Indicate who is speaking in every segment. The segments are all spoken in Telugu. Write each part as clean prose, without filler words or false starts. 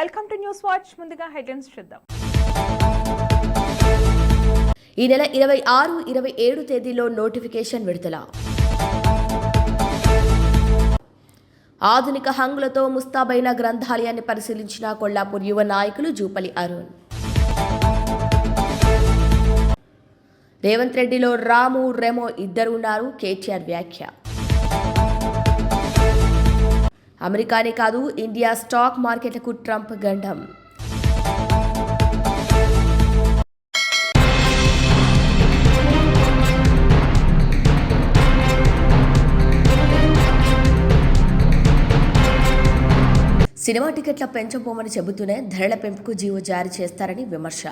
Speaker 1: Welcome to news watch. ముందుగా హెడ్లైన్స్ చూద్దాం.
Speaker 2: ఈ నెల 26, 27 తేదీలో నోటిఫికేషన్ విడుదల. ఆధునిక హంగులతో ముస్తాబైన గ్రంథాలయాన్ని పరిశీలించిన కొల్లాపూర్ యువ నాయకులు జూపల్లి అరుణ్. రేవంత్ రెడ్డిలో రాము, రెమో ఇద్దరు ఉన్నారు, కేటీఆర్ వ్యాఖ్య. అమెరికానే కాదు, ఇండియా స్టాక్ మార్కెట్లకు ట్రంప్ గండం. సినిమా టికెట్ల పెంచబోమని చెబుతూనే ధరల పెంపుకు జీవో జారీ చేస్తారని విమర్శ.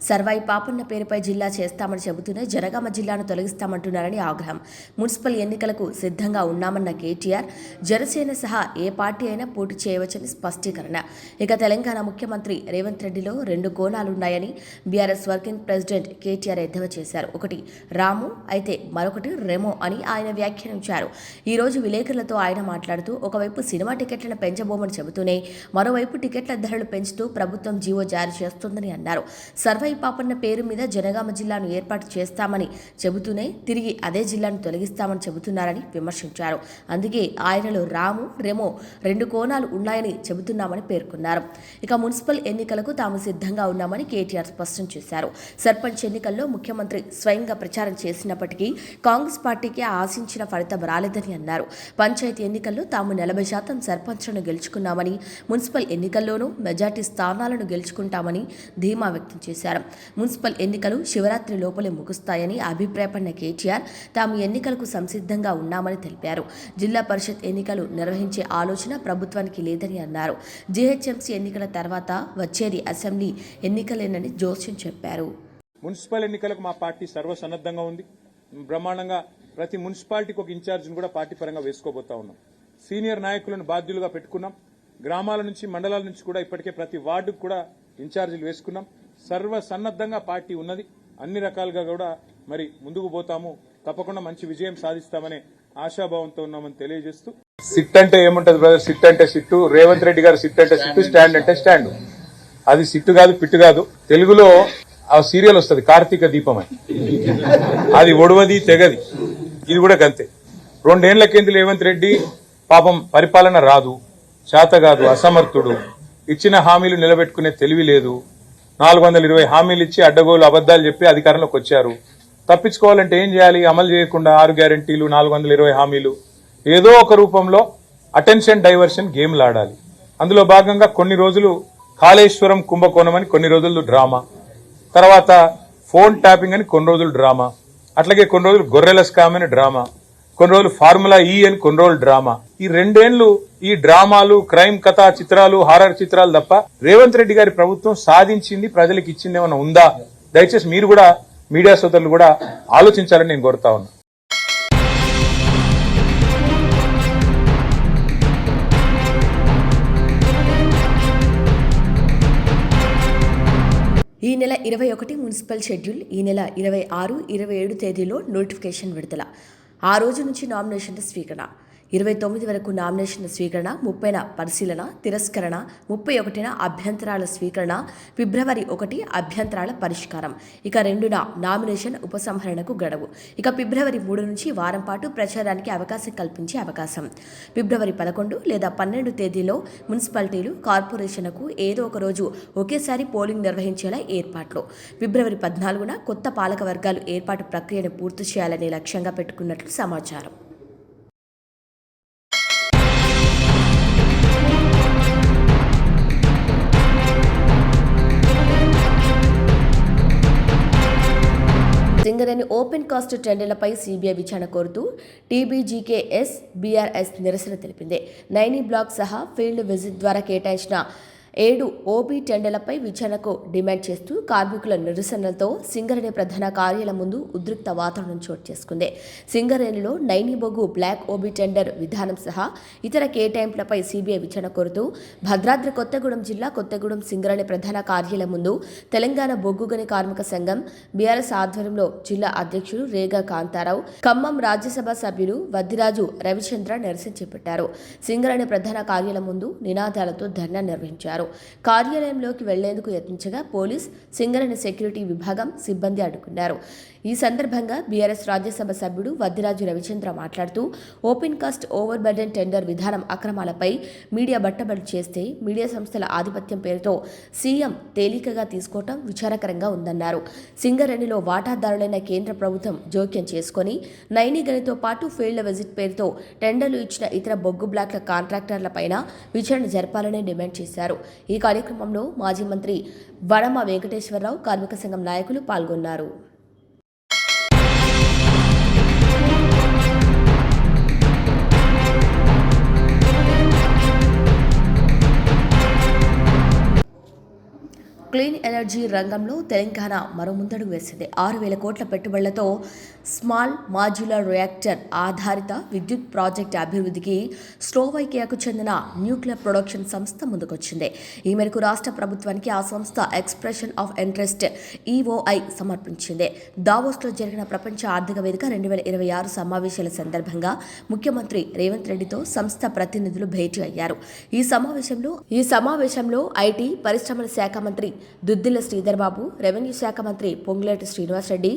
Speaker 2: సర్వాయి పాపన్న పేరుపై జిల్లా చేస్తామని చెబుతూనే జనగామ జిల్లాను తొలగిస్తామంటున్నారని ఆగ్రహం. మున్సిపల్ ఎన్నికలకు సిద్ధంగా ఉన్నామన్న కేటీఆర్, జనసేన సహా ఏ పార్టీ అయినా పోటీ చేయవచ్చని స్పష్టీకరణ. ఇక తెలంగాణ ముఖ్యమంత్రి రేవంత్ రెడ్డిలో 2 కోణాలున్నాయని బీఆర్ఎస్ వర్కింగ్ ప్రెసిడెంట్ కేటీఆర్ ఎద్దేవా చేశారు. ఒకటి రాము అయితే మరొకటి రెమో అని ఆయన వ్యాఖ్యానించారు. ఈ రోజు విలేకరులతో ఆయన మాట్లాడుతూ, ఒకవైపు సినిమా టికెట్లను పెంచబోమని చెబుతూనే మరోవైపు టికెట్ల ధరలు పెంచుతూ ప్రభుత్వం జీవో జారీ చేస్తోందని అన్నారు. సర్వై పాపన్న పేరు మీద జనగామ జిల్లాను ఏర్పాటు చేస్తామని చెబుతూనే తిరిగి అదే జిల్లాను తొలగిస్తామని చెబుతున్నారని విమర్శించారు. అందుకే ఆయనలో రాము, రెమో 2 కోణాలు ఉన్నాయని చెబుతున్నామని పేర్కొన్నారు. ఇక మున్సిపల్ ఎన్నికలకు తాము సిద్ధంగా ఉన్నామని కేటీఆర్ స్పష్టం చేశారు. సర్పంచ్ ఎన్నికల్లో ముఖ్యమంత్రి స్వయంగా ప్రచారం చేసినప్పటికీ కాంగ్రెస్ పార్టీకి ఆశించిన ఫలితం రాలేదని అన్నారు. పంచాయతీ ఎన్నికల్లో తాము 40% సర్పంచ్లను గెలుచుకున్నామని, మున్సిపల్ ఎన్నికల్లోనూ మెజార్టీ స్థానాలను గెలుచుకుంటామని ధీమా వ్యక్తం చేశారు. మున్సిపల్ ఎన్నికలు శివరాత్రి లోపలే ముగుస్తాయని అభిప్రాయపడిన కేటీఆర్, తాము ఎన్నికలకు సంసిద్ధంగా ఉన్నామని తెలిపారు. జిల్లా పరిషత్ ఎన్నికలు నిర్వహించే ఆలోచన ప్రభుత్వానికి లేదని అన్నారు. జీహెచ్ఎంసీ ఎన్నికల తర్వాత వచ్చేది అసెంబ్లీ ఎన్నికలేనని జోస్యం చెప్పారు.
Speaker 3: మున్సిపల్ ఎన్నికలకు మా పార్టీ సర్వసన్నద్ధంగా ఉంది. బ్రహ్మాండంగా ప్రతి మున్సిపాలిటీకి ఒక ఇన్ఛార్జిని కూడా పార్టీ పరంగా వేసుకోబోతా ఉన్నాం. సీనియర్ నాయకులను బాధ్యులుగా పెట్టుకున్నాం. గ్రామాల నుంచి, మండలాల నుంచి కూడా ఇప్పటికే ప్రతి వార్డుకు కూడా ఇన్ఛార్జీలు వేసుకున్నాం. సర్వసన్నద్ధంగా పార్టీ ఉన్నది. అన్ని రకాలుగా కూడా మరి ముందుకు పోతాము. తప్పకుండా మంచి విజయం సాధిస్తామనే ఆశాభావంతో ఉన్నామని తెలియజేస్తూ, సిట్ అంటే ఏముంటది బ్రదర్? సిట్ అంటే సిట్టు. రేవంత్ రెడ్డి గారు సిట్ అంటే సిట్టు, స్టాండ్ అంటే స్టాండ్. అది సిట్టు కాదు, పిట్టు కాదు. తెలుగులో ఆ సీరియల్ వస్తుంది, కార్తీక దీపం అని. అది ఒడవది, తెగది. ఇది కూడా గంతే. 2 ఏళ్ల కింద రేవంత్ రెడ్డి పాపం పరిపాలన రాదు, చేతగాదు, అసమర్థుడు. ఇచ్చిన హామీలు నిలబెట్టుకునే తెలివి లేదు. 420 హామీలు ఇచ్చి అడ్డగోలు అబద్దాలు చెప్పి అధికారంలోకి వచ్చారు. తప్పించుకోవాలంటే ఏం చేయాలి? అమలు చేయకుండా 6 గ్యారెంటీలు, 420 హామీలు, ఏదో ఒక రూపంలో అటెన్షన్ డైవర్షన్ గేమ్లు ఆడాలి. అందులో భాగంగా కొన్ని రోజులు కాళేశ్వరం కుంభకోణం అని కొన్ని రోజులు డ్రామా, తర్వాత ఫోన్ ట్యాపింగ్ అని కొన్ని రోజులు డ్రామా, అట్లాగే కొన్ని రోజులు గొర్రెల స్కామ్ అని డ్రామా, కొన్ని రోజులు ఫార్ములా ఈ అని కొన్ని రోజులు డ్రామా. ఈ 2 ఏళ్లు ఈ డ్రామాలు, క్రైమ్ కథా చిత్రాలు, హారర్ చిత్రాలు తప్ప రేవంత్ రెడ్డి గారి ప్రభుత్వం సాధించింది, ప్రజలకు ఇచ్చింది ఏమైనా ఉందా? దయచేసి మీరు కూడా, మీడియా సోదరులు కూడా ఆలోచించాలని నేను కోరుతా ఉన్నా.
Speaker 2: ఈ నెల 21 మున్సిపల్ షెడ్యూల్, ఈ నెల 26, 27 తేదీలో నోటిఫికేషన్ విడుదల. ఆ రోజు నుంచి నామినేషన్ల స్వీకరణ. 29 వరకు నామినేషన్ల స్వీకరణ, 30న పరిశీలన, తిరస్కరణ, 31న అభ్యంతరాల స్వీకరణ, ఫిబ్రవరి 1 అభ్యంతరాల పరిష్కారం. ఇక 2న నామినేషన్ ఉపసంహరణకు గడువు. ఇక ఫిబ్రవరి 3 నుంచి వారం పాటు ప్రచారానికి అవకాశం కల్పించే అవకాశం. ఫిబ్రవరి 11 లేదా 12 తేదీలో మున్సిపాలిటీలు, కార్పొరేషన్లకు ఏదో ఒక రోజు ఒకేసారి పోలింగ్ నిర్వహించేలా ఏర్పాట్లు. ఫిబ్రవరి 14న కొత్త పాలక వర్గాలు ఏర్పాటు ప్రక్రియను పూర్తి చేయాలనే లక్ష్యంగా పెట్టుకున్నట్లు సమాచారం. సింగరేణి ఓపెన్ కాస్ట్ టెండర్లపై సీబీఐ విచారణ కోరుతూ టీబీజీకేఎస్ బీఆర్ఎస్ నిరసన తెలిపింది. నైనీ బ్లాక్ సహా ఫీల్డ్ విజిట్ ద్వారా కేటాయించిన 7 ఓబీ టెండర్లపై విచారణకు డిమాండ్ చేస్తూ కార్మికుల నిరసనలతో సింగరేణి ప్రధాన కార్యాలయం ముందు ఉద్రిక్త వాతావరణం చోటు చేసుకుంది. సింగరేణిలో నైనీ బొగ్గు బ్లాక్ ఓబీ టెండర్ విధానం సహా ఇతర కేటాయింపులపై సీబీఐ విచారణ కోరుతూ భద్రాద్రి కొత్తగూడెం జిల్లా కొత్తగూడెం సింగరేణి ప్రధాన కార్యాలయం ముందు తెలంగాణ బొగ్గు గని కార్మిక సంఘం బీఆర్ఎస్ ఆధ్వర్యంలో జిల్లా అధ్యక్షుడు రేగా కాంతారావు, ఖమ్మం రాజ్యసభ సభ్యులు వద్దిరాజు రవిచంద్ర నిరసన చేపట్టారు. సింగరేణి ప్రధాన కార్యాలయం ముందు నినాదాలతో ధర్నా నిర్వహించారు. చేశారు. కార్యాలయంలోకి వెళ్లేందుకు యత్నించగా పోలీస్, సింగరేణి సెక్యూరిటీ విభాగం సిబ్బంది అడ్డుకున్నారు. ఈ సందర్భంగా బీఆర్ఎస్ రాజ్యసభ సభ్యుడు వద్దిరాజు రవిచంద్ర మాట్లాడుతూ open cast over burden tender విధానం అక్రమాలపై మీడియా బట్టబయలు చేస్తే మీడియా సంస్థల ఆధిపత్యం పేరుతో సీఎం తేలికగా తీసుకోవటం విచారకరంగా ఉందన్నారు. సింగరేణిలో వాటాదారులైన కేంద్ర ప్రభుత్వం జోక్యం చేసుకుని నైనిగనితో పాటు ఫీల్డ్ విజిట్ పేరుతో టెండర్లు ఇచ్చిన ఇతర బొగ్గు బ్లాక్ల కాంట్రాక్టర్లపైన విచారణ జరపాలని డిమాండ్ చేశారు. ఈ కార్యక్రమంలో మాజీ మంత్రి వనమ వెంకటేశ్వరరావు, కార్మిక సంఘం నాయకులు పాల్గొన్నారు. క్లీన్ ఎనర్జీ రంగంలో తెలంగాణ మరో ముందడుగు వేసింది. 6,000 కోట్ల పెట్టుబడులతో స్మాల్ మాడ్యులర్ రియాక్టర్ ఆధారిత విద్యుత్ ప్రాజెక్టు అభివృద్ధికి స్లోవైకియాకు చెందిన న్యూక్లియర్ ప్రొడక్షన్ సంస్థ ముందుకొచ్చింది. ఈ మేరకు రాష్ట్ర ప్రభుత్వానికి ఆ సంస్థ ఎక్స్ప్రెషన్ ఆఫ్ ఇంట్రెస్ట్ ఈఓఐ సమర్పించింది. దావోస్లో జరిగిన ప్రపంచ ఆర్థిక వేదిక 2026 సమావేశాల సందర్భంగా ముఖ్యమంత్రి రేవంత్ రెడ్డితో సంస్థ ప్రతినిధులు భేటీ అయ్యారు. ఈ సమావేశంలో ఐటీ పరిశ్రమల శాఖ మంత్రి దుద్దిల్ల శ్రీధర్ బాబు, రెవెన్యూ శాఖ మంత్రి Ponguleti Srinivasareddy,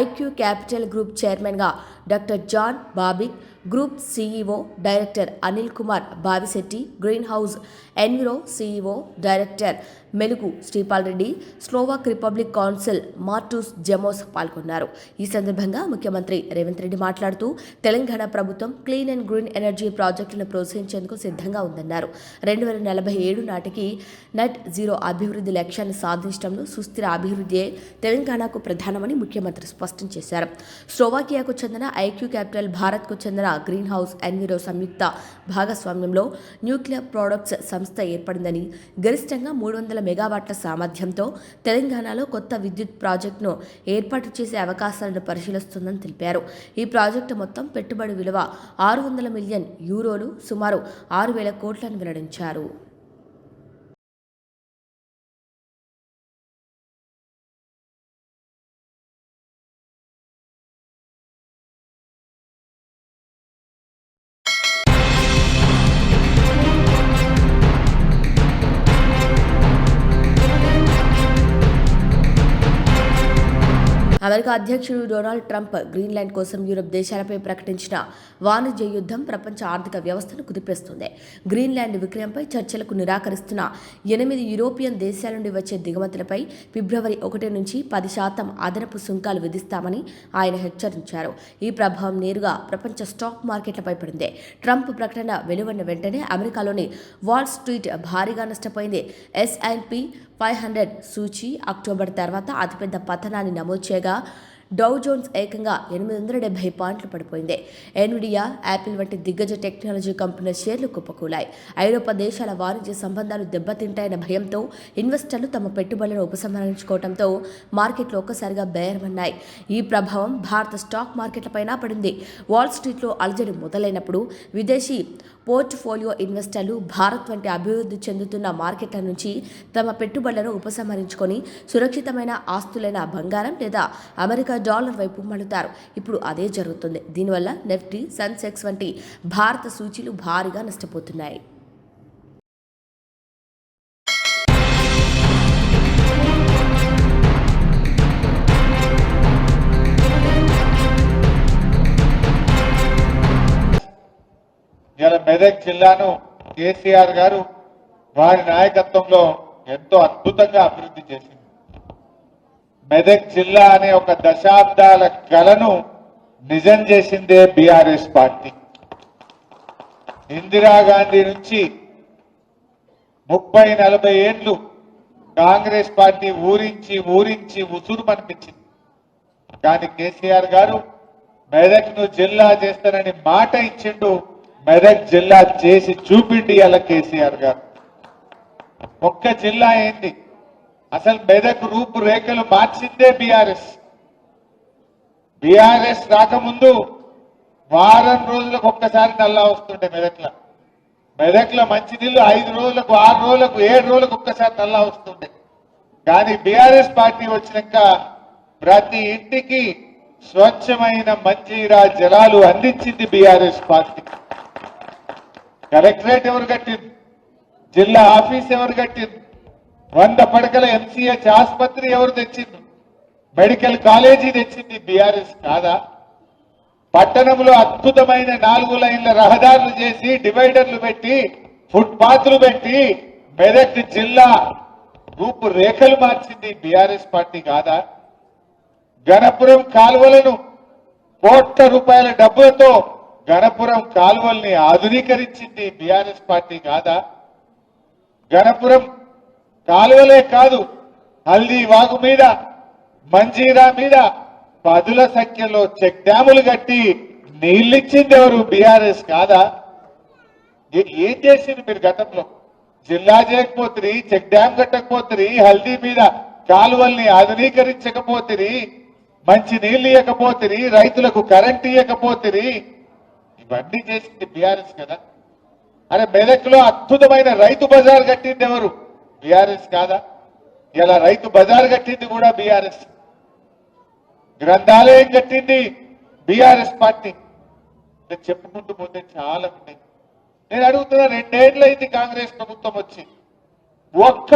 Speaker 2: IQ capital group చైర్మన్గా doctor John Babik, group CEO director Anil Kumar Bavisetti, green house enviro CEO director Melugu Sripal Reddy, Slovak Republic council Martus Jemos పాల్గొన్నారు. ఈ సందర్భంగా ముఖ్యమంత్రి రేవంత్ రెడ్డి మాట్లాడుతూ తెలంగాణ ప్రభుత్వం క్లీన్ అండ్ గ్రీన్ ఎనర్జీ ప్రాజెక్టులను ప్రోత్సహించేందుకు సిద్ధంగా ఉందన్నారు. 2047 నాటికి నెట్ జీరో అభివృద్ధి లక్ష్యాన్ని సాధించడంలో సుస్థిర అభివృద్ధియే తెలంగాణకు ప్రధానమని ముఖ్యమంత్రి స్పష్టం చేశారు. స్లోవాకియాకు చెందిన ఐక్యూ క్యాపిటల్, భారత్కు చెందిన గ్రీన్ హౌస్ ఎన్విరో సంయుక్త భాగస్వామ్యంలో న్యూక్లియర్ ప్రొడక్ట్స్ సంస్థ ఏర్పడిందని, గరిష్టంగా 300 మెగావాట్ల సామర్థ్యంతో తెలంగాణలో కొత్త విద్యుత్ ప్రాజెక్టును ఏర్పాటు చేసే అవకాశాలను పరిశీలిస్తుందని తెలిపారు. ఈ ప్రాజెక్టు మొత్తం పెట్టుబడి విలువ 600 మిలియన్ యూరోలు, సుమారు 6,000 కోట్లను వెల్లడించారు. అమెరికా అధ్యక్షుడు డొనాల్డ్ ట్రంప్ గ్రీన్లాండ్ కోసం యూరప్ దేశాలపై ప్రకటించిన వాణిజ్య యుద్ధం ప్రపంచ ఆర్థిక వ్యవస్థను కుదిపేస్తుంది. గ్రీన్లాండ్ విక్రయంపై చర్చలకు నిరాకరిస్తున్న 8 యూరోపియన్ దేశాల నుండి వచ్చే దిగుమతులపై ఫిబ్రవరి 1 నుంచి 10% అదనపు సుంకాలు విధిస్తామని ఆయన హెచ్చరించారు. ఈ ప్రభావం నేరుగా ప్రపంచ స్టాక్ మార్కెట్లపై పడింది. ట్రంప్ ప్రకటన వెలువడిన వెంటనే అమెరికాలోని వాల్ స్ట్రీట్ భారీగా నష్టపోయింది. S&P 500 సూచీ అక్టోబర్ తర్వాత అతిపెద్ద పతనాన్ని నమోదు చేయగా డౌ జోన్స్ ఏకంగా 870 పాయింట్లు పడిపోయింది. ఎన్విడియా, యాపిల్ వంటి దిగ్గజ టెక్నాలజీ కంపెనీల షేర్లు కుప్పకూలాయి. ఐరోపా దేశాల వాణిజ్య సంబంధాలు దెబ్బతింటాయన్న భయంతో ఇన్వెస్టర్లు తమ పెట్టుబడులను ఉపసంహరించుకోవడంతో మార్కెట్లు ఒక్కసారిగా బేరమన్నాయి. ఈ ప్రభావం భారత స్టాక్ మార్కెట్లపైన పడింది. వాల్ స్ట్రీట్లో అలజడి మొదలైనప్పుడు విదేశీ పోర్ట్ఫోలియో ఇన్వెస్టర్లు భారత్ వంటి అభివృద్ధి చెందుతున్న మార్కెట్ల నుంచి తమ పెట్టుబడులను ఉపసంహరించుకొని సురక్షితమైన ఆస్తులైన బంగారం లేదా అమెరికా డాలర్ వైపు మళ్లుతారు. ఇప్పుడు అదే జరుగుతుంది. దీనివల్ల నిఫ్టీ, సెన్సెక్స్ వంటి భారత సూచీలు భారీగా నష్టపోతున్నాయి.
Speaker 4: ఇలా మెదక్ జిల్లాను కేసీఆర్ గారు వారి నాయకత్వంలో ఎంతో అద్భుతంగా అభివృద్ధి చేసింది. మెదక్ జిల్లా అనే ఒక దశాబ్దాల కలను నిజం చేసిందే బీఆర్ఎస్ పార్టీ. ఇందిరాగాంధీ నుంచి 30-40 ఏళ్లు కాంగ్రెస్ పార్టీ ఊరించి ఉసురు పనిపించింది. కానీ కేసీఆర్ గారు మెదక్ను జిల్లా చేస్తానని మాట ఇచ్చిండు. మెదక్ జిల్లా చేసి చూపిండి అలా కేసీఆర్ గారు. ఒక్క జిల్లా ఏంటి, అసలు మెదక్ రూపురేఖలు మార్చిందే బీఆర్ఎస్. బీఆర్ఎస్ రాకముందు వారం రోజులకు ఒక్కసారి నల్లా వస్తుండే మెదక్లో మంచినీళ్ళు 5 రోజులకు, 6 రోజులకు, 7 రోజులకు ఒక్కసారి నల్లా వస్తుండే. కానీ బీఆర్ఎస్ పార్టీ వచ్చినాక ప్రతి ఇంటికి స్వచ్ఛమైన మంజీరా జలాలు అందించింది బీఆర్ఎస్ పార్టీ. కలెక్టరేట్ ఎవరు కట్టింది? జిల్లా ఆఫీస్ ఎవరు కట్టిండ్రు? 100 పడకల ఎంసీహెచ్ ఆసుపత్రి ఎవరు తెచ్చిండ్రు? మెడికల్ కాలేజీ తెచ్చింది బీఆర్ఎస్ కాదా? పట్టణంలో అద్భుతమైన 4 లైన్ల రహదారులు చేసి డివైడర్లు పెట్టి ఫుట్పాత్లు పెట్టి మెదక్ జిల్లా రూపురేఖలు మార్చింది బీఆర్ఎస్ పార్టీ కాదా? గణపురం కాలువలను కోట్ల రూపాయల డబ్బులతో గణపురం కాలువల్ని ఆధునీకరించింది బీఆర్ఎస్ పార్టీ కాదా? గణపురం కాలువలే కాదు, హల్దీ వాగు మీద, మంజీరా మీద పదుల సంఖ్యలో చెక్ డ్యాములు కట్టి నీళ్ళిచ్చింది ఎవరు? బీఆర్ఎస్ కాదా? ఏం చేసింది మీరు గతంలో? జిల్లా చేయకపోతుంది, చెక్ డ్యామ్ కట్టకపోతుంది, హల్దీ మీద కాలువల్ని ఆధునీకరించకపోతుంది, మంచి నీళ్లు ఇవ్వకపోతుంది, రైతులకు కరెంట్ ఇవ్వకపోతుంది, ఇవన్నీ చేసింది బీఆర్ఎస్ కదా. అరే మెదక్ లో అద్భుతమైన రైతు బజార్ కట్టింది ఎవరు? బీఆర్ఎస్ కాదా? ఇలా రైతు బజార్ కట్టింది కూడా బీఆర్ఎస్. గ్రంథాలయం కట్టింది బీఆర్ఎస్ పార్టీ. చెప్పుకుంటూ పోతే చాలా ఉన్నాయి. నేను అడుగుతున్నా, 2 ఏళ్లైంది కాంగ్రెస్ ప్రభుత్వం వచ్చి, ఒక్క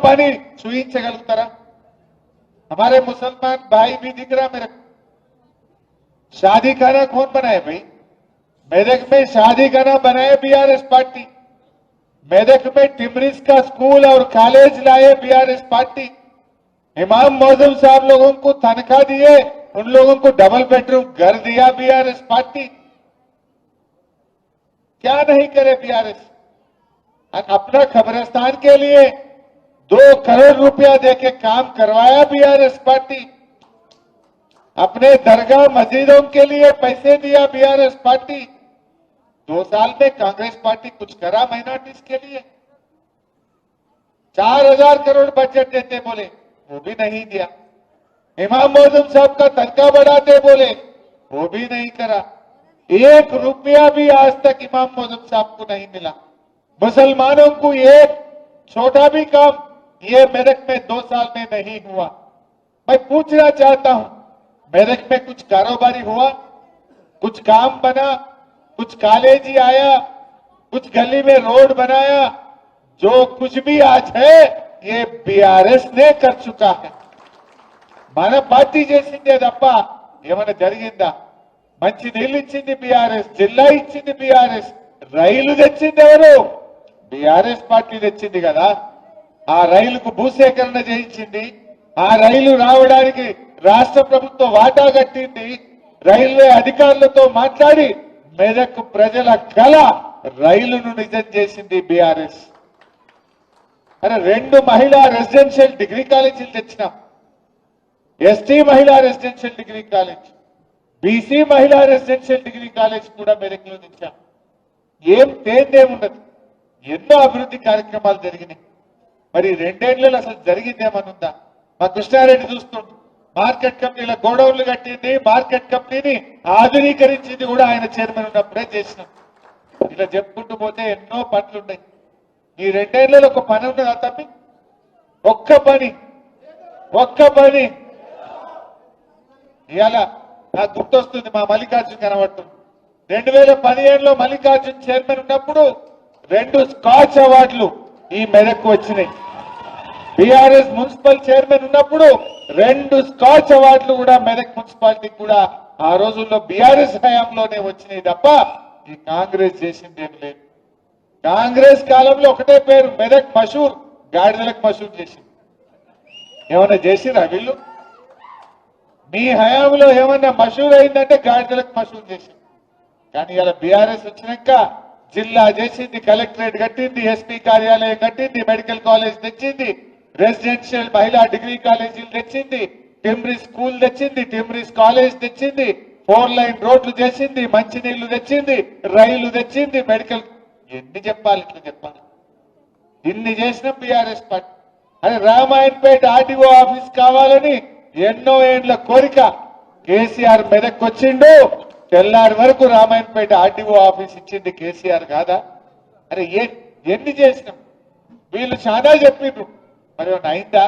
Speaker 4: పని చూయించగలుగుతారా? हमारे मुसलमान भाई भी दिख रहा मेरे को। शादी खाना कौन बनाए भाई? मेदक में शादी खाना बनाए बीआरएस पार्टी। मेदक में टिमरिस का स्कूल और कॉलेज लाए बीआरएस पार्टी। इमाम मौजूम साहब लोगों को तनख्वाह दिए, उन लोगों को डबल बेडरूम घर दिया बीआरएस पार्टी। क्या नहीं करे बीआरएस? अपना खबरस्तान के लिए 2 करोड़ रुपया देके काम करवाया बीआरएस पार्टी। अपने दरगाह मस्जिदों के लिए पैसे दिया बीआरएस पार्टी। 2 साल में कांग्रेस पार्टी कुछ करा माइनॉरिटीज के लिए? 4000 करोड़ बजट देते बोले, वो भी नहीं दिया। इमाम मौजूम साहब का तनख्वाह बढ़ाते बोले, वो भी नहीं करा। 1 रुपया भी आज तक इमाम मौजूम साहब को नहीं मिला। मुसलमानों को एक छोटा भी काम ये मेदक में 2 साल में नहीं हुआ। मैं पूछना चाहता हूं, मेदक में कुछ कारोबारी हुआ? कुछ काम बना? कुछ कॉलेज ही आया? कुछ गली में रोड बनाया? जो कुछ भी आज है ये बीआरएस ने कर चुका है। మన పార్టీ చేసిందే తప్ప ఏమైనా జరిగిందా? మంచి నీళ్ళు ఇచ్చింది బీఆర్ఎస్, జిల్లా ఇచ్చింది బీఆర్ఎస్, రైలు తెచ్చింది ఎవరు? బీఆర్ఎస్ పార్టీ తెచ్చింది కదా. ఆ రైలుకు భూసేకరణ చేయించింది, ఆ రైలు రావడానికి రాష్ట్ర ప్రభుత్వం వాటా కట్టింది, రైల్వే అధికారులతో మాట్లాడి మెదక్ ప్రజల కళ రైలును నిజం చేసింది బీఆర్ఎస్. అరే 2 మహిళా రెసిడెన్షియల్ డిగ్రీ కాలేజీలు తెచ్చినాం. ఎస్టీ మహిళా రెసిడెన్షియల్ డిగ్రీ కాలేజ్, బీసీ మహిళా రెసిడెన్షియల్ డిగ్రీ కాలేజ్ కూడా మెదక్ లో తెచ్చాం. ఏం తేందేముండదు, ఎన్నో అభివృద్ధి కార్యక్రమాలు జరిగినాయి. మరి 2 ఏళ్లలో అసలు జరిగిందేమనుందా? మా కృష్ణారెడ్డి చూస్తుండు, మార్కెట్ కంపెనీల గోడౌన్లు కట్టింది, మార్కెట్ కంపెనీని ఆధునీకరించింది కూడా ఆయన చైర్మన్ ఉన్నప్పుడే చేసినాం. ఇలా చెప్పుకుంటూ పోతే ఎన్నో పనులు ఉన్నాయి. ఈ 2 ఏళ్లలో ఒక పని ఉన్నదా తప్పి? ఒక్క పని ఇవాళ నాకు గుర్తొస్తుంది, మా మల్లికార్జున్ కనబడుతుంది. 2015లో మల్లికార్జున్ చైర్మన్ ఉన్నప్పుడు 2 స్కాచ్ అవార్డులు ఈ మెదక్కు వచ్చినాయి. బీఆర్ఎస్ మున్సిపల్ చైర్మన్ ఉన్నప్పుడు 2 స్కాచ్ అవార్డులు కూడా మెదక్ మున్సిపాలిటీకి కూడా ఆ రోజుల్లో బీఆర్ఎస్ హయాంలోనే వచ్చినాయి తప్ప ఈ కాంగ్రెస్ చేసింది ఏం లేదు. కాంగ్రెస్ కాలంలో ఒకటే పేరు మెదక్ మషూర్, గాడిదలకు మషూర్ చేసింది. ఏమన్నా చేసిరా వీళ్ళు? మీ హయాంలో ఏమన్నా మషూర్ అయిందంటే గాడిదలకు మషూర్ చేసింది. కానీ ఇలా బీఆర్ఎస్ వచ్చినాక జిల్లా చేసింది, కలెక్టరేట్ కట్టింది, ఎస్పీ కార్యాలయం కట్టింది, మెడికల్ కాలేజ్ తెచ్చింది, రెసిడెన్షియల్ మహిళా డిగ్రీ కాలేజీలు తెచ్చింది, టిమ్రిస్ స్కూల్ తెచ్చింది, టిమ్రిస్ కాలేజ్ తెచ్చింది, 4 లైన్ రోడ్లు చేసింది, మంచినీళ్లు తెచ్చింది, రైలు తెచ్చింది, మెడికల్. ఎన్ని చెప్పాలి? ఇట్లా చెప్పాలి. ఇన్ని చేసిన బీఆర్ఎస్ పార్టీ. అరే రామాయణపేట ఆర్టీఓ ఆఫీస్ కావాలని ఎన్నో ఏండ్ల కోరిక. కేసీఆర్ మెదక్ వచ్చిండు, తెల్లారి వరకు రామాయణపేట ఆర్టీఓ ఆఫీస్ ఇచ్చింది కేసీఆర్ కాదా? అరే ఎన్ని చేసినాం? వీళ్ళు చాలా చెప్పిండ్రు, మరి ఏమన్నా అయిందా?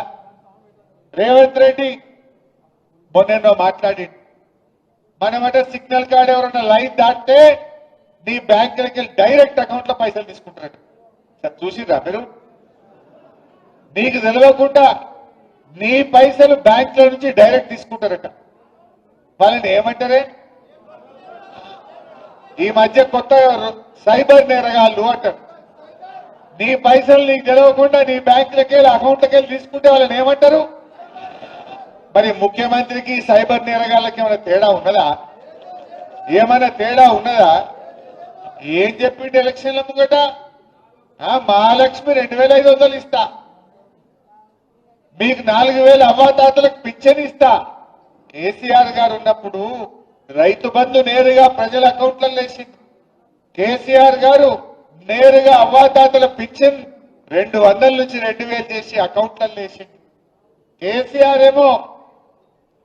Speaker 4: రేవంత్ రెడ్డి మొన్నెన్నో మాట్లాడి, మనమట సిగ్నల్ కార్డ్ ఎవరన్నా లైన్ దాటితే నీ బ్యాంకులకి వెళ్ళి డైరెక్ట్ అకౌంట్ లో పైసలు తీసుకుంటారట. సార్ చూసిర్రా మీరు? నీకు తెలియకుండా నీ పైసలు బ్యాంకుల నుంచి డైరెక్ట్ తీసుకుంటారట. వాళ్ళని ఏమంటారే? ఈ మధ్య కొత్త సైబర్ నేరగాళ్ళు అంటారు. నీ పైసలు నీకు తెలియకుండా నీ బ్యాంకులకి వెళ్ళి అకౌంట్లకి వెళ్ళి తీసుకుంటే వాళ్ళని ఏమంటారు? మరి ముఖ్యమంత్రికి సైబర్ నేరగాళ్ళకి ఏమైనా తేడా ఉన్నదా? ఏమైనా తేడా ఉన్నదా? ఏం చెప్పిండు ఎలక్షన్ల ముంగట? మహాలక్ష్మి 2500 ఇస్తా, మీకు 4000 అవ్వాతాతలకు పింఛన్ ఇస్తా. కేసీఆర్ గారు ఉన్నప్పుడు రైతు బంధు నేరుగా ప్రజల అకౌంట్లలో వేసింది. కేసీఆర్ గారు నేరుగా అవ్వాతాతల పింఛన్ 200 నుంచి 2000 చేసి అకౌంట్లలో వేసింది. కేసీఆర్ ఏమో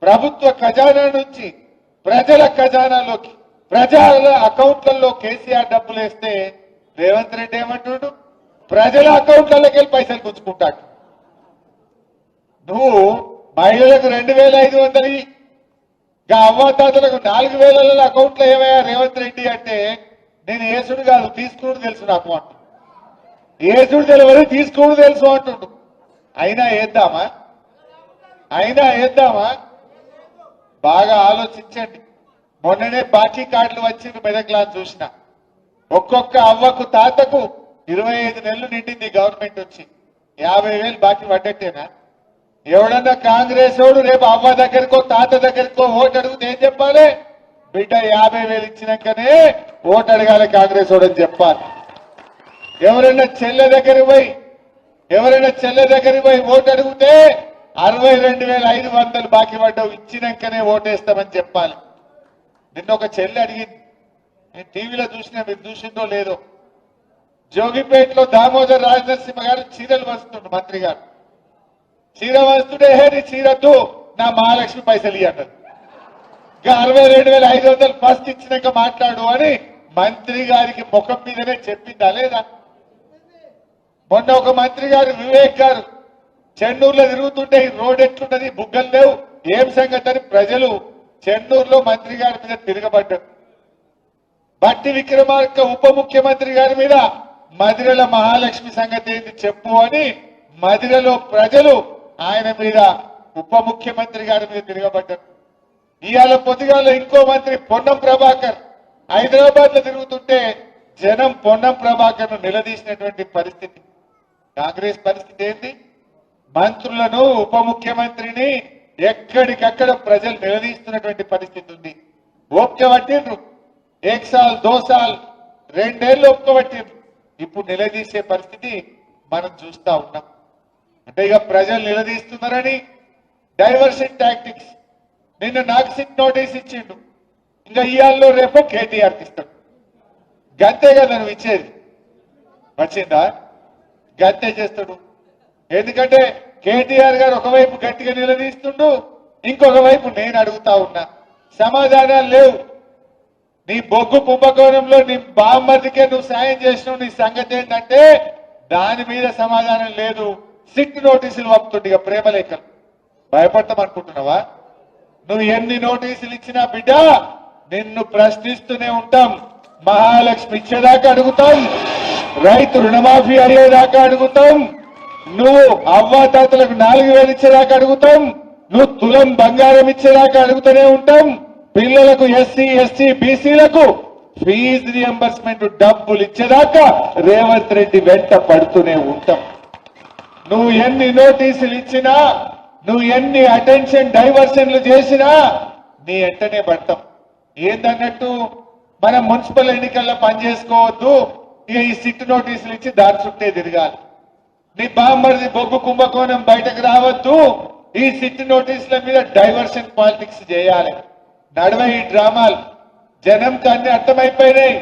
Speaker 4: ప్రభుత్వ ఖజానా నుంచి ప్రజల ఖజానాలోకి ప్రజల అకౌంట్లలో కేసీఆర్ డబ్బులు వేస్తే రేవంత్ రెడ్డి ఏమంటున్నాడు? ప్రజల అకౌంట్లలోకి వెళ్ళి పైసలు గుంజుకుంటాడు. నువ్వు మహిళలకు 2500 ఇంకా అవ్వాతాతలకు 4000 అకౌంట్లో ఏమయ్యా రేవంత్ రెడ్డి అంటే, నేను ఏసుడు కాదు తీసుకుడు తెలుసు నాకు అంటు. ఏసుడు తెలియదు తీసుకుడు తెలుసు అంటుండు. అయినా వేద్దామా? బాగా ఆలోచించండి. మొన్ననే బాకీ కార్డులు వచ్చింది మెదక్లా చూసిన. ఒక్కొక్క అవ్వకు తాతకు 25 నెలలు నిండింది గవర్నమెంట్ వచ్చి. 50,000 బాకీ పడ్డట్టేనా? ఎవడన్నా కాంగ్రెస్ వాడు రేపు అవ్వ దగ్గరకో తాత దగ్గరకో ఓటు అడిగితే ఏం చెప్పాలి? బిడ్డ 50,000 ఇచ్చినాకనే ఓటు అడగాలి కాంగ్రెస్ వాడు అని చెప్పాలి. ఎవరైనా చెల్లె దగ్గరికి పోయి ఓటు అడిగితే 62,500 బాకీ పడ్డావు ఇచ్చినాకనే ఓటేస్తామని చెప్పాలి. నిన్న ఒక చెల్లె అడిగింది, నేను టీవీలో చూసినా, మీరు చూసిందో లేదో, జోగిపేటలో దామోదర్ రాజనరసింహ గారు చీరలు వస్తుండు. మంత్రి గారు చీర వస్తుంటే నీ చీరద్దు నా మహాలక్ష్మి పైసలు ఇవ్వండి, ఇంకా 62,500 ఫస్ట్ ఇచ్చినాక మాట్లాడు అని మంత్రి గారికి ముఖం మీదనే చెప్పిందా లేదా? మొన్న ఒక మంత్రి గారు వివేక్ గారు చెన్నూరులో తిరుగుతుంటే ఈ రోడ్ ఎట్లున్నది, బుగ్గలు లేవు, ఏం సంగతి అని ప్రజలు చెన్నూరులో మంత్రి గారి మీద తిరగబడ్డారు. బట్టి విక్రమార్క ఉప ముఖ్యమంత్రి గారి మీద మదిరల మహాలక్ష్మి సంగతి ఏంది చెప్పు అని మదిరలో ప్రజలు ఆయన మీద ఉప ముఖ్యమంత్రి గారి మీద తిరగబడ్డారు. ఇవాళ పొద్దుగాల ఇంకో మంత్రి పొన్నం ప్రభాకర్ హైదరాబాద్ లో తిరుగుతుంటే జనం పొన్నం ప్రభాకర్ ను నిలదీసినటువంటి పరిస్థితి. కాంగ్రెస్ పరిస్థితి ఏంది? మంత్రులను ఉప ముఖ్యమంత్రిని ఎక్కడికక్కడ ప్రజలు నిలదీస్తున్నటువంటి పరిస్థితి ఉంది. ఓపికబట్టిండ్రు, 1 సాల్ 2 సాల్ 2 ఏళ్ళు ఓపికబట్టిండ్రు. ఇప్పుడు నిలదీసే పరిస్థితి మనం చూస్తా ఉన్నాం. అంటే ఇక ప్రజలు నిలదీస్తున్నారని డైవర్షన్ టాక్టిక్స్. నిన్న నాకు సిట్ నోటీస్ ఇచ్చిండు, ఇంకా ఇయాల్లో రేపు కేటీఆర్కి ఇస్తాడు. గంతే కదా నువ్వు ఇచ్చేది, వచ్చిందా? గంతే చేస్తాడు. ఎందుకంటే కేటీఆర్ గారు ఒకవైపు గట్టిగా నిలదీస్తుండు, ఇంకొక వైపు నేను అడుగుతా ఉన్నా, సమాధానాలు లేవు. నీ బొగ్గు కుంభకోణంలో నీ బామ్మర్దికే నువ్వు సాయం చేసినావు, నీ సంగతి ఏంటంటే దాని మీద సమాధానం లేదు. సిట్ నోటీసులు పంపుతుండే ఇక ప్రేమలేఖలు. భయపడతాం అనుకుంటున్నావా? నువ్వు ఎన్ని నోటీసులు ఇచ్చినా బిడ్డ నిన్ను ప్రశ్నిస్తూనే ఉంటాం. మహాలక్ష్మి ఇచ్చేదాకా అడుగుతాం, రైతు రుణమాఫీ అయ్యేదాకా అడుగుతాం, నువ్వు అవ్వాతాతలకు 4,000 ఇచ్చేదాకా అడుగుతాం, నువ్వు తులం బంగారం ఇచ్చేదాకా అడుగుతూనే ఉంటాం. పిల్లలకు ఎస్సీ ఎస్టీ బీసీలకు ఫీజు రియంబర్స్మెంట్ డబ్బులు ఇచ్చేదాకా రేవంత్ రెడ్డి వెంట పడుతూనే ఉంటాం. నువ్వు ఎన్ని నోటీసులు ఇచ్చినా, నువ్వు ఎన్ని అటెన్షన్ డైవర్షన్లు చేసినా నీ వెంటనే పడతాం. ఏందన్నట్టు మనం మున్సిపల్ ఎన్నికల్లో పనిచేసుకోవద్దు, ఇక ఈ సిట్ నోటీసులు ఇచ్చి దాని చుట్టే తిరగాలి. నీ బామ్మర్ది బొగ్గు కుంభకోణం బయటకు రావద్దు, ఈ సిట్ నోటీసుల మీద డైవర్షన్ పాలిటిక్స్ చేయాలి. నడవ ఈ డ్రామాలు. జనంకి అన్ని అర్థమైపోయినాయి.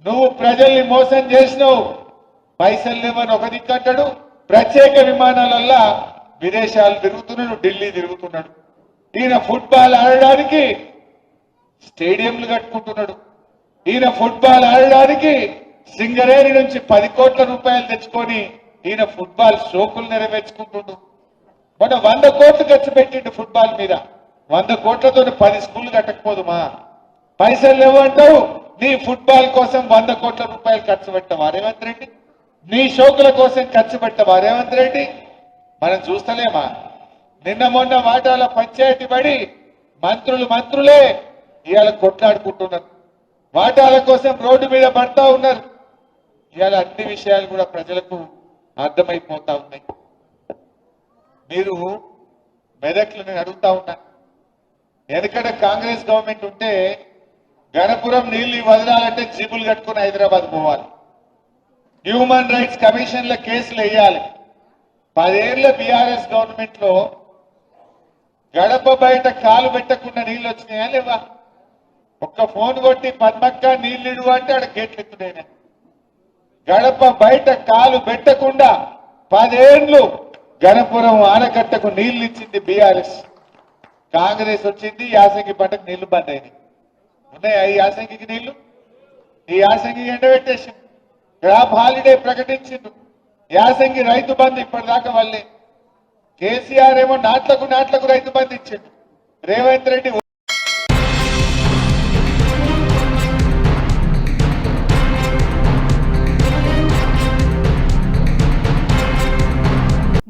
Speaker 4: నువ్వు ప్రజల్ని మోసం చేసినావు. పైసలు లేవని ఒక దిక్కంటాడు, ప్రత్యేక విమానాలల్లా విదేశాలు తిరుగుతున్నాడు, ఢిల్లీ తిరుగుతున్నాడు. ఈయన ఫుట్బాల్ ఆడడానికి స్టేడియంలు కట్టుకుంటున్నాడు. ఈయన ఫుట్బాల్ ఆడడానికి సింగరేణి నుంచి 10 కోట్ల రూపాయలు తెచ్చుకొని ఈయన ఫుట్బాల్ షోకులు నెరవేర్చుకుంటుండు. మొన్న 100 కోట్లు ఖర్చు పెట్టిండు ఫుట్బాల్ మీద. 100 కోట్లతో 10 స్కూళ్లు కట్టకపోదుమా? పైసలు లేవంటావు, నీ ఫుట్బాల్ కోసం 100 కోట్ల రూపాయలు ఖర్చు పెట్టవా రేవంత్ రెడ్డి? నీ షోకుల కోసం ఖర్చు పెట్టవా రేవంత్ రెడ్డి? మనం చూస్తలేమా? నిన్న మొన్న వాటాల పంచాయతీ పడి మంత్రులే ఇవాళ కొట్లాడుకుంటున్నారు, వాటాల కోసం రోడ్డు మీద పడతా ఉన్నారు. ఇవాళ అన్ని విషయాలు కూడా ప్రజలకు అర్థమైపోతా ఉన్నాయి. మీరు మెదక్లు నేను అడుగుతా ఉన్నా, ఎందుకంటే కాంగ్రెస్ గవర్నమెంట్ ఉంటే గణపురం నీళ్లు వదలాలంటే జీబులు కట్టుకుని హైదరాబాద్ పోవాలి, హ్యూమన్ రైట్స్ కమిషన్ల కేసులు వేయాలి. 10 ఏళ్ల బీఆర్ఎస్ గవర్నమెంట్ లో గడప బయట కాలు పెట్టకుండా నీళ్లు వచ్చినాయా లేవా? ఒక్క ఫోన్ కొట్టి పద్మక్క నీళ్లు ఇడు అంటే ఆడ గేట్లు ఎత్తుడైనా. గడప బయట కాలు పెట్టకుండా 10 ఏళ్లు గణపురం ఆనకట్టకు నీళ్లు ఇచ్చింది బీఆర్ఎస్. కాంగ్రెస్ వచ్చింది, యాసంగి పంటకు నీళ్లు బంద్ అయినాయి. ఉన్నాయా ఈ యాసంగికి నీళ్లు? ఈ యాసంగి ఎండబెట్టేసి క్రాప్ హాలిడే ప్రకటించిండు. యాసంగి రైతు బంధు ఇప్పటిదాకా వాళ్ళే. కేసీఆర్ ఏమో నాట్లకు రైతు బంధు ఇచ్చిండు. రేవంత్ రెడ్డి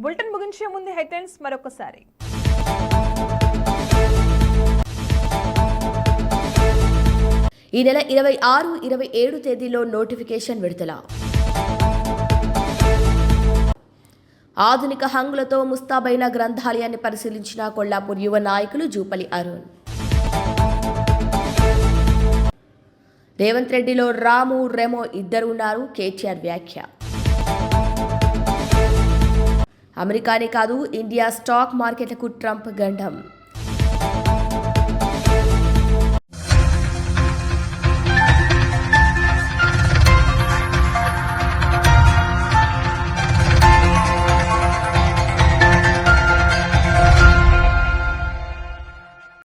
Speaker 1: బులెటిన్ ముగించే ముందు హెడ్లైన్స్ మరొకసారి.
Speaker 2: ఈ నెల 26, 27 తేదీలో నోటిఫికేషన్ విడుదల. ఆధునిక హంగులతో ముస్తాబైన గ్రంథాలయాన్ని పరిశీలించిన కొల్లాపూర్ యువ నాయకులు జూపల్లి అరుణ్. రేవంత్ రెడ్డిలో రాము రెమో ఇద్దరు ఉన్నారు, కేటీఆర్ వ్యాఖ్య. అమెరికానే కాదు, ఇండియా స్టాక్ మార్కెట్లకు ట్రంప్ గండం.